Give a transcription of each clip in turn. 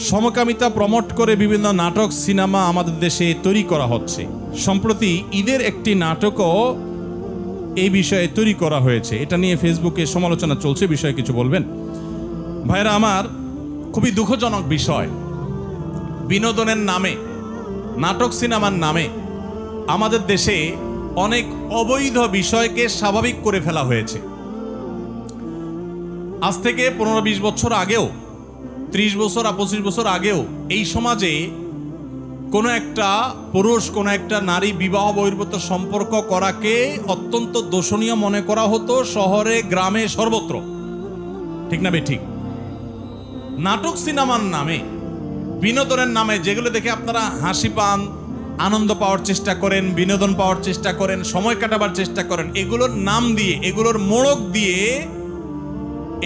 সমকামিতা প্রমোট করে বিভিন্ন নাটক সিনেমা আমাদের দেশে তৈরি করা হচ্ছে। সম্প্রতি ঈদের একটি নাটকও এই বিষয়ে তৈরি করা হয়েছে। এটা নিয়ে ফেসবুকে সমালোচনা চলছে, বিষয়ে কিছু বলবেন? ভাইরা আমার, খুবই দুঃখজনক বিষয়, বিনোদনের নামে, নাটক সিনেমার নামে আমাদের দেশে অনেক অবৈধ বিষয়কে স্বাভাবিক করে ফেলা হয়েছে। আজ থেকে 15-20 বছর আগেও, 30 বছর আর 25 বছর আগেও এই সমাজে কোনো একটা পুরুষ কোনো একটা নারী বিবাহ বহির্ভূত সম্পর্ক করাকে অত্যন্ত দোষণীয় মনে করা হতো, শহরে গ্রামে সর্বত্র। ঠিক না ঠিক? নাটক সিনেমার নামে, বিনোদনের নামে যেগুলো দেখে আপনারা হাসি পান, আনন্দ পাওয়ার চেষ্টা করেন, বিনোদন পাওয়ার চেষ্টা করেন, সময় কাটাবার চেষ্টা করেন, এগুলোর নাম দিয়ে, এগুলোর মোড়ক দিয়ে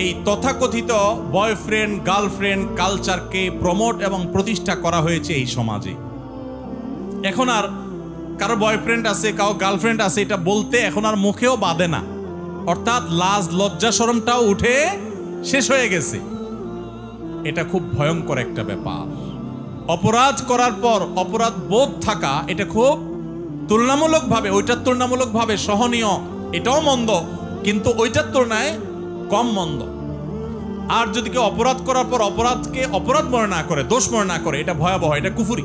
এই তথাকথিত বয়ফ্রেন্ড গার্লফ্রেন্ড কালচারকে প্রমোট এবং প্রতিষ্ঠা করা হয়েছে এই সমাজে। এখন আর কারো বয়ফ্রেন্ড আছে, কারো গার্লফ্রেন্ড আছে এটা বলতে এখন আর মুখেও বাধে না, অর্থাৎ লাজ লজ্জা শরমটাও উঠে শেষ হয়ে গেছে। এটা খুব ভয়ঙ্কর একটা ব্যাপার। অপরাধ করার পর অপরাধ বোধ থাকা, এটা খুব তুলনামূলকভাবে, ওইটার তুলনামূলকভাবে সহনীয়, এটাও মন্দ, কিন্তু ওইটার তুলনায় কম মন্দ। আর যদি কেউ অপরাধ করার পর অপরাধকে অপরাধ মনে না করে, দোষ মনে না করে, এটা ভয়াবহ, এটা কুফরি,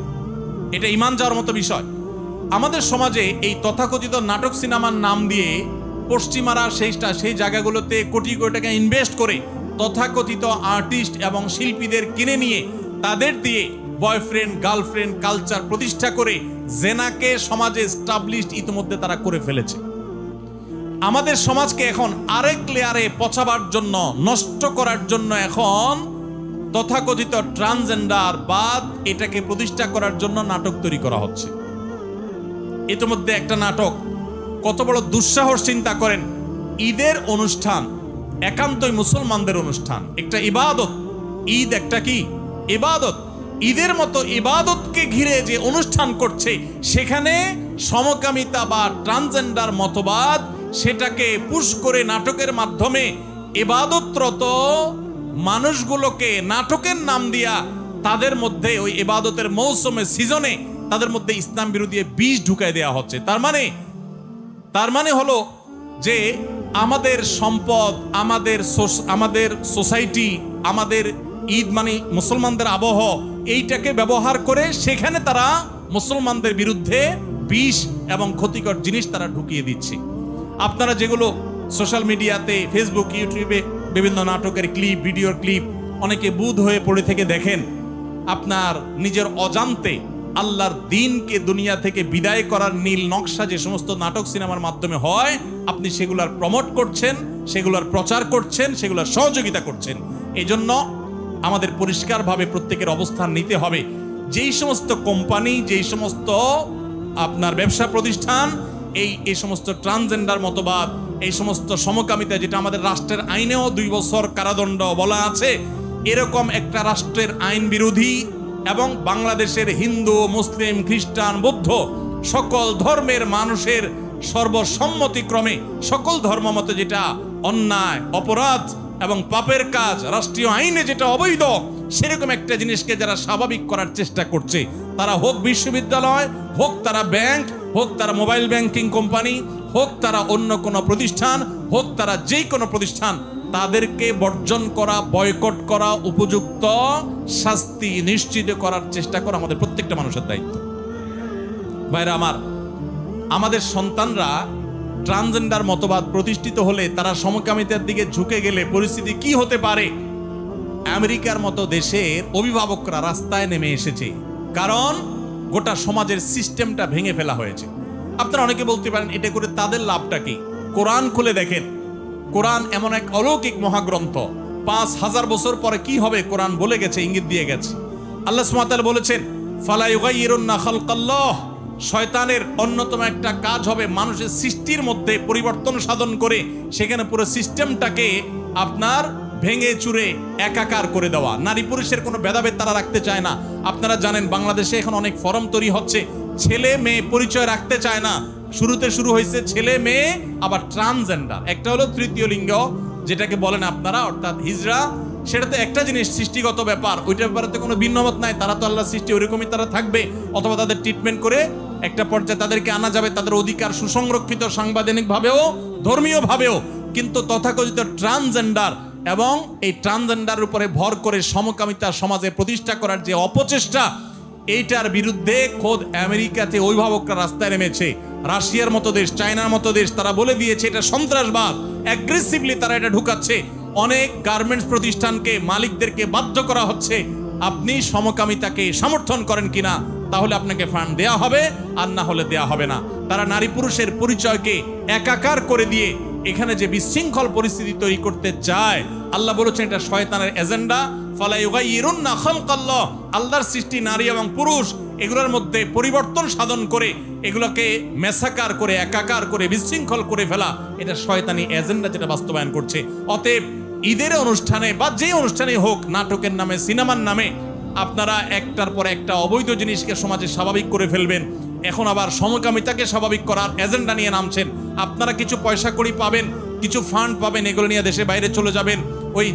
এটা ঈমান যাওয়ার মতো বিষয়। আমাদের সমাজে এই তথাকথিত নাটক সিনেমার নাম দিয়ে পশ্চিমারা সেই জায়গাগুলোতে কোটি কোটি টাকা ইনভেস্ট করে তথাকথিত আর্টিস্ট এবং শিল্পীদের কিনে নিয়ে তাদের দিয়ে বয়ফ্রেন্ড গার্লফ্রেন্ড কালচার প্রতিষ্ঠা করে জেনাকে সমাজে এস্টাবলিশড ইতিমধ্যে তারা করে ফেলেছে। আমাদের সমাজকে এখন আরেক লেয়ারে পচাবার জন্য, নষ্ট করার জন্য এখন তথাকথিত ট্রান্সজেন্ডার বাদ এটাকে প্রতিষ্ঠা করার জন্য নাটক তৈরি করা হচ্ছে। ইতিমধ্যে একটা নাটক, কত বড় দুঃসাহস চিন্তা করেন, ঈদের অনুষ্ঠান একান্তই মুসলমানদের অনুষ্ঠান, একটা ইবাদত। ঈদ একটা কি ইবাদত, ঈদের মতো ইবাদতকে ঘিরে যে অনুষ্ঠান করছে সেখানে সমকামিতা বা ট্রান্সজেন্ডার মতবাদ সেটাকে পুশ করে নাটকের মাধ্যমে ইবাদতরত মানুষগুলোকে নাটকের নাম দিয়া তাদের মধ্যে ওই ইবাদতের মৌসুমে সিজনে তাদের মধ্যে ইসলাম বিরোধী বীজ ঢুকাই দেওয়া হচ্ছে। তার মানে হলো যে আমাদের সম্পদ, আমাদের সোসাইটি, আমাদের ঈদ মানে মুসলমানদের আবহ, এইটাকে ব্যবহার করে সেখানে তারা মুসলমানদের বিরুদ্ধে বিষ এবং ক্ষতিকর জিনিস তারা ঢুকিয়ে দিচ্ছে। আপনারা যেগুলো সোশ্যাল মিডিয়াতে, ফেসবুক, ইউটিউবে বিভিন্ন নাটকের ক্লিপ, ভিডিওর ক্লিপ অনেকে বুধ হয়ে পড়ে থেকে দেখেন, আপনার নিজের অজান্তে আল্লাহর দ্বীনকে দুনিয়া থেকে বিদায় করার নীল নকশা যে সমস্ত নাটক সিনেমার মাধ্যমে হয়, আপনি সেগুলার প্রমোট করছেন, সেগুলার প্রচার করছেন, সেগুলার সহযোগিতা করছেন। এই জন্য আমাদের পরিষ্কারভাবে প্রত্যেকের অবস্থান নিতে হবে। যেই সমস্ত কোম্পানি, যেই সমস্ত আপনার ব্যবসা প্রতিষ্ঠান এই সমস্ত ট্রান্সজেন্ডার মতবাদ, এই সমস্ত সমকামিতা, যেটা আমাদের রাষ্ট্রের আইনেও 2 বছর কারাদণ্ড বলা আছে, এরকম একটা রাষ্ট্রের আইন বিরোধী এবং বাংলাদেশের হিন্দু, মুসলিম, খ্রিস্টান, বৌদ্ধ সকল ধর্মের মানুষের সর্বসম্মতিক্রমে সকল ধর্মমতে যেটা অন্যায়, অপরাধ এবং পাপের কাজ, রাষ্ট্রীয় আইনে যেটা অবৈধ, সেরকম একটা জিনিসকে যারা স্বাভাবিক করার চেষ্টা করছে, তারা হোক বিশ্ববিদ্যালয়, হোক তারা ব্যাংক, হোক তারা মোবাইল ব্যাংকিং কোম্পানি, হোক তারা অন্য কোনো প্রতিষ্ঠান, হোক তারা যেই কোনো প্রতিষ্ঠান, তাদেরকে বর্জন করা, বয়কট করা, উপযুক্ত শাস্তি নিশ্চিত করার চেষ্টা করা আমাদের প্রত্যেকটা মানুষের দায়িত্ব। ভাইরা আমার, আমাদের সন্তানরা ট্রান্সজেন্ডার মতবাদ প্রতিষ্ঠিত হলে, তারা সমকামিতার দিকে ঝুঁকে গেলে পরিস্থিতি কি হতে পারে? আমেরিকার মতো দেশের অভিভাবকরা রাস্তায় নেমে এসেছে, কারণ গোটা সমাজের সিস্টেমটা ভেঙে ফেলা হয়েছে। আপনারা অনেকে বলতে পারেন এটা করে তাদের লাভটা কি? কোরআন খুলে দেখেন, কোরআন এমন এক অলৌকিক মহাগ্রন্থ, 5000 বছর পরে কি হবে কোরআন বলে গেছে, ইঙ্গিত দিয়ে গেছে। আল্লাহ সুবহানাহু ওয়া তাআলা বলেছেন, ফালা ইউগাইয়িরুন্না খালকাল্লাহ, শয়তানের অন্যতম একটা কাজ হবে মানুষের সৃষ্টির মধ্যে পরিবর্তন সাধন করে সেখানে পুরো সিস্টেমটাকে আপনার ভেঙে চুরে একাকার করে দেওয়া। নারী পুরুষের কোনো ভেদাভেদ তারা রাখতে চায় না। আপনারা জানেন বাংলাদেশে এখন অনেক ফরম তৈরি হচ্ছে, ছেলে মেয়ে পরিচয় রাখতে চায় না। শুরুতে শুরু হয়েছে ছেলে মেয়ে, আবার ট্রান্সজেন্ডার, একটা হলো তৃতীয় লিঙ্গ যেটাকে বলেন আপনারা, অর্থাৎ হিজড়া, সেটা তো একটা জিনিস, সৃষ্টিগত ব্যাপার, ওইটার ব্যাপারে তো কোনো ভিন্নমত নাই। তারা তো আল্লাহ সৃষ্টি, ওইরকমই তারা থাকবে, অথবা তাদের ট্রিটমেন্ট করে একটা পর্যায়ে তাদেরকে আনা যাবে, তাদের অধিকার সুসংরক্ষিত, সাংবিধানিক ভাবেও ধর্মীয় ভাবেও। কিন্তু তথাকথিত ট্রান্সজেন্ডার এবং এই ট্রান্সজেন্ডার উপরে ভর করে সমকামিতা সমাজে প্রতিষ্ঠা করার যে অপচেষ্টা, এইটার বিরুদ্ধে খোদ আমেরিকাতে অভিভাবকরা রাস্তায় নেমেছে। রাশিয়ার মতো দেশ, চায়নার মতো দেশ, তারা বলে দিয়েছে এটা সন্ত্রাসবাদ, অ্যাগ্রেসিভলি তারা এটা ঢুকাচ্ছে। অনেক গার্মেন্টস প্রতিষ্ঠানকে, মালিকদেরকে বাধ্য করা হচ্ছে, আপনি সমকামিতাকে সমর্থন করেন কিনা, তাহলে আপনাকে ফান্ড দেয়া হবে, আর না হলে দেয়া হবে না। তারা নারী পুরুষের পরিচয়কে একাকার করে দিয়ে এখানে যে বিশৃঙ্খল পরিস্থিতি তৈরি করতে চায়, আল্লাহ বলেছেন এটা শয়তানের এজেন্ডা। ফালা ইউগাইয়িরুন্না খালকাল্লাহ, আল্লাহর সৃষ্টি নারী এবং পুরুষ, এগুলোর মধ্যে পরিবর্তন সাধন করে এগুলোকে মেসাকার করে, একাকার করে, বিশৃঙ্খল করে ফেলা, এটা শয়তানি এজেন্ডা যেটা বাস্তবায়ন করছে। অতএব ঈদের অনুষ্ঠানে বা যে অনুষ্ঠানে হোক, নাটকের নামে, সিনেমার নামে আপনারা একটার পর একটা অবৈধ জিনিসকে সমাজে স্বাভাবিক করে ফেলবেন। এখন আবার সমকামিতাকে স্বাভাবিক করার এজেন্ডা নিয়ে নামছেন। আপনারা কিছু পয়সা কড়ি পাবেন, কিছু ফান্ড পাবেন, এগুলো নিয়ে দেশে বাইরে চলে যাবেন, ওই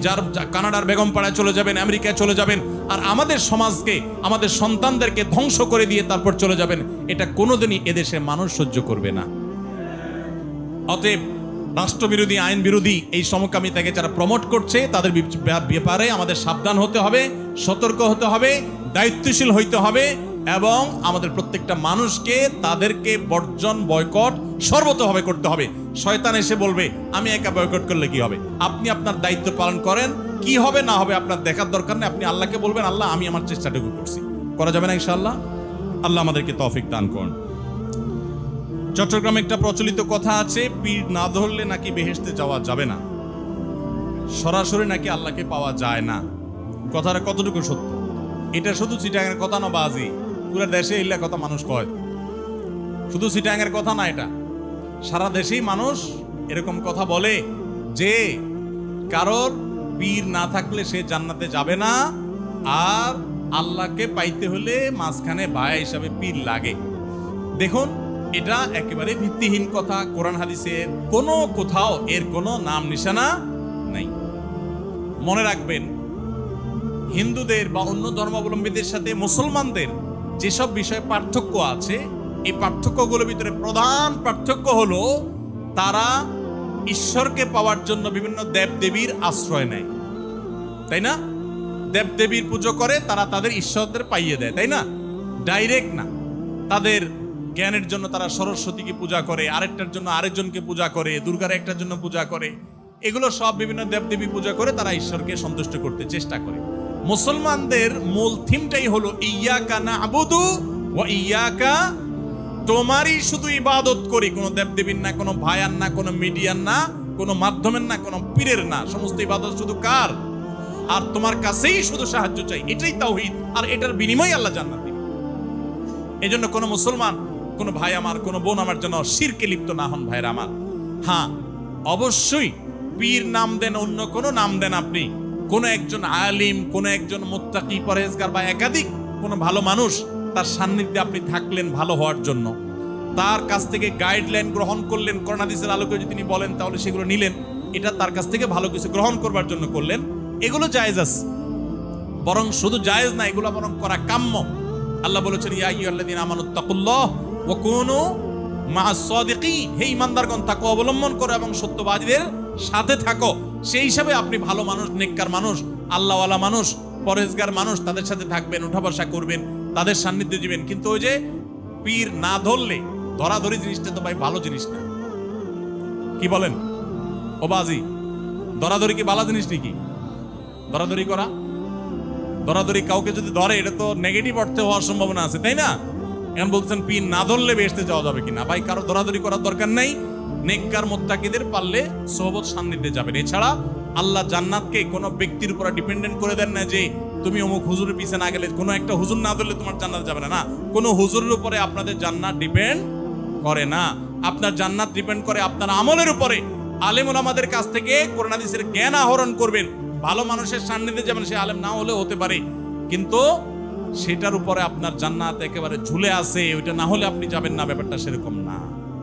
কানাডার বেগমপাড়ায় চলে যাবেন, আমেরিকায় চলে যাবেন, আর আমাদের সমাজকে, আমাদের সন্তানদেরকে ধ্বংস করে দিয়ে তারপর চলে যাবেন। এটা কোনোদিনই এদেশে মানুষ সহ্য করবে না। অতএব রাষ্ট্রবিরোধী, আইন বিরোধী এই সমকামিতাকে যারা প্রমোট করছে, তাদের ব্যাপারে আমাদের সাবধান হতে হবে, সতর্ক হতে হবে, দায়িত্বশীল হইতে হবে, এবং আমাদের প্রত্যেকটা মানুষকে তাদেরকে বর্জন, বয়কট সর্বতভাবে করতে হবে। শয়তান এসে বলবে আমি একা বয়কট করলে কি হবে, আপনি আপনার দায়িত্ব পালন করেন, কি হবে না হবে আপনার দেখার দরকার নেই। আপনি আল্লাহকে বলবেন, আল্লাহ আমি আমার চেষ্টাটুকু করছি, করা যাবে না ইনশাআল্লাহ। আল্লাহ আমাদেরকে তৌফিক দান করুন। চট্টগ্রামে একটা প্রচলিত কথা আছে, পীর না ধরলে নাকি বেহেশতে যাওয়া যাবে না, সরাসরি নাকি আল্লাহকে পাওয়া যায় না। কথাটা কতটুকু সত্য? এটা শুধু চিটাগাংয়ের কথা না বাজি, পুরো দেশে এগুলা কথা মানুষ কয়। শুধু চিটাগাংয়ের কথা না, এটা সারা দেশেই মানুষ এরকম কথা বলে যে কারোর পীর না থাকলে সে জান্নাতে যাবে না, আর আল্লাহকে পাইতে হলে মাঝখানে ভাই হিসাবে পীর লাগে। দেখুন, এটা একেবারে ভিত্তিহীন কথা। কোরআন হাদিসের কোনো কোথাও এর কোনো নাম নিশানা নাই। মনে রাখবেন, হিন্দুদের বা অন্য ধর্মাবলম্বীদের সাথে মুসলমানদের যেসব বিষয়ে পার্থক্য আছে, এই পার্থক্যগুলোর ভিতরে প্রধান পার্থক্য হলো তারা ঈশ্বরকে পাওয়ার জন্য বিভিন্ন দেবদেবীর আশ্রয় নেয়, তাই না? দেবদেবীর পুজো করে, তারা তাদের ঈশ্বরদের পাইয়ে দেয়, তাই না? ডাইরেক্ট না। তাদের জ্ঞানের জন্য তারা সরস্বতীকে পূজা করে, আরেকটার জন্য আরেকজনকে পূজা করে, দুর্গার একটার জন্য পূজা করে, এগুলো সব বিভিন্ন দেবদেবী পূজা করে তারা ঈশ্বরকে সন্তুষ্ট করতে চেষ্টা করে। মুসলমানদের মূল থিমটাই হলো ইয়াকা না'বুদু ওয়া ইয়াকা, তোমারই শুধু ইবাদত করি, কোনো দেবদেবীর না, কোনো ভায়ার না, কোনো মিডিয়ার না, কোনো মাধ্যমের না, কোনো পীরের না, সমস্ত ইবাদত শুধু কার? আর তোমার কাছেই শুধু সাহায্য চাই, এটাই তাওহীদ, আর এটার বিনিময়ে আল্লাহ জান্নাত দিবেন। এজন্য কোনো মুসলমান, কোনো ভাই আমার, কোনো বোন আমার যেন শিরকে লিপ্ত না হন, ভাইরা আমার। হ্যাঁ, অবশ্যই পীর নাম দেন, অন্য কোনো নাম দেন আপনি, কোনো একজন আলিম, কোনো একজন মুত্তাকি, পরহেজগার বা একাধিক কোনো ভালো মানুষ, তার সান্নিধ্যে আপনি থাকলেন ভালো হওয়ার জন্য, তার কাছ থেকে গাইডলাইন গ্রহণ করলেন, কোরআন হাদিসের আলোকে যদি তিনি বলেন তাহলে সেগুলো নিলেন, এটা তার কাছ থেকে ভালো কিছু গ্রহণ করবার জন্য করলেন, এগুলো জায়েজ আছে। বরং শুধু জায়েজ না, এগুলো বরং করা কাম্য। আল্লাহ বলেছেন, ইয়া আইয়ুহাল্লাযীনা আমানুত্তাকুল্লাহ ওয়া কুনু মা'আস সাদিকিন, হে ঈমানদারগণ তাকওয়া অবলম্বন করো এবং সত্যবাদীদের সাথে থাকো। সেই হিসাবে আপনি ভালো মানুষ, নেককার মানুষ, আল্লাহওয়ালা মানুষ, পরহেজগার মানুষ, তাদের সাথে থাকবেন, উঠা বসা করবেন, তাদের সান্নিধ্যে দিবেন। কিন্তু ওই যে পীর না ধরলে, ধরাধরি জিনিসটা তো ভাই ভালো জিনিস না, কি বলেন ও বাজি? ধরাধরি কি ভালো জিনিস নাকি? ধরাধরি করা, ধরাধরি কাউকে যদি ধরে, এটা তো নেগেটিভ অর্থে হওয়ার সম্ভাবনা আছে, তাই না? এখন বলছেন পীর না ধরলে বেহেশতে যাওয়া যাবে কিনা? ভাই, কারো ধরাধরি করার দরকার নাই। নেককার মুত্তাকিদের পারলে সোহবত সান্নিধ্যে যাবেন। এছাড়া আল্লাহ জান্নাতকে কোনো ব্যক্তির উপর ডিপেন্ডেন্ট করে দেন না, যে তুমি অমুক হুজুরের পিছে না গেলে, কোনো একটা হুজুর না ধরলে তোমার জান্নাত যাবে না। না, কোনো হুজুরের উপরে আপনাদের জান্নাত ডিপেন্ড করে না। আপনার জান্নাত ডিপেন্ড করে আপনার আমলের উপরে। আলেম ওলামাদের কাছ থেকে কোরআন হাদিসের জ্ঞান আহরণ করবেন, ভালো মানুষের সান্নিধ্যে যাবেন, সে আলেম না হলেও হতে পারে, কিন্তু সেটার উপরে আপনার জান্নাত একেবারে ঝুলে আছে, ওইটা না হলে আপনি যাবেন না, ব্যাপারটা সেরকম না।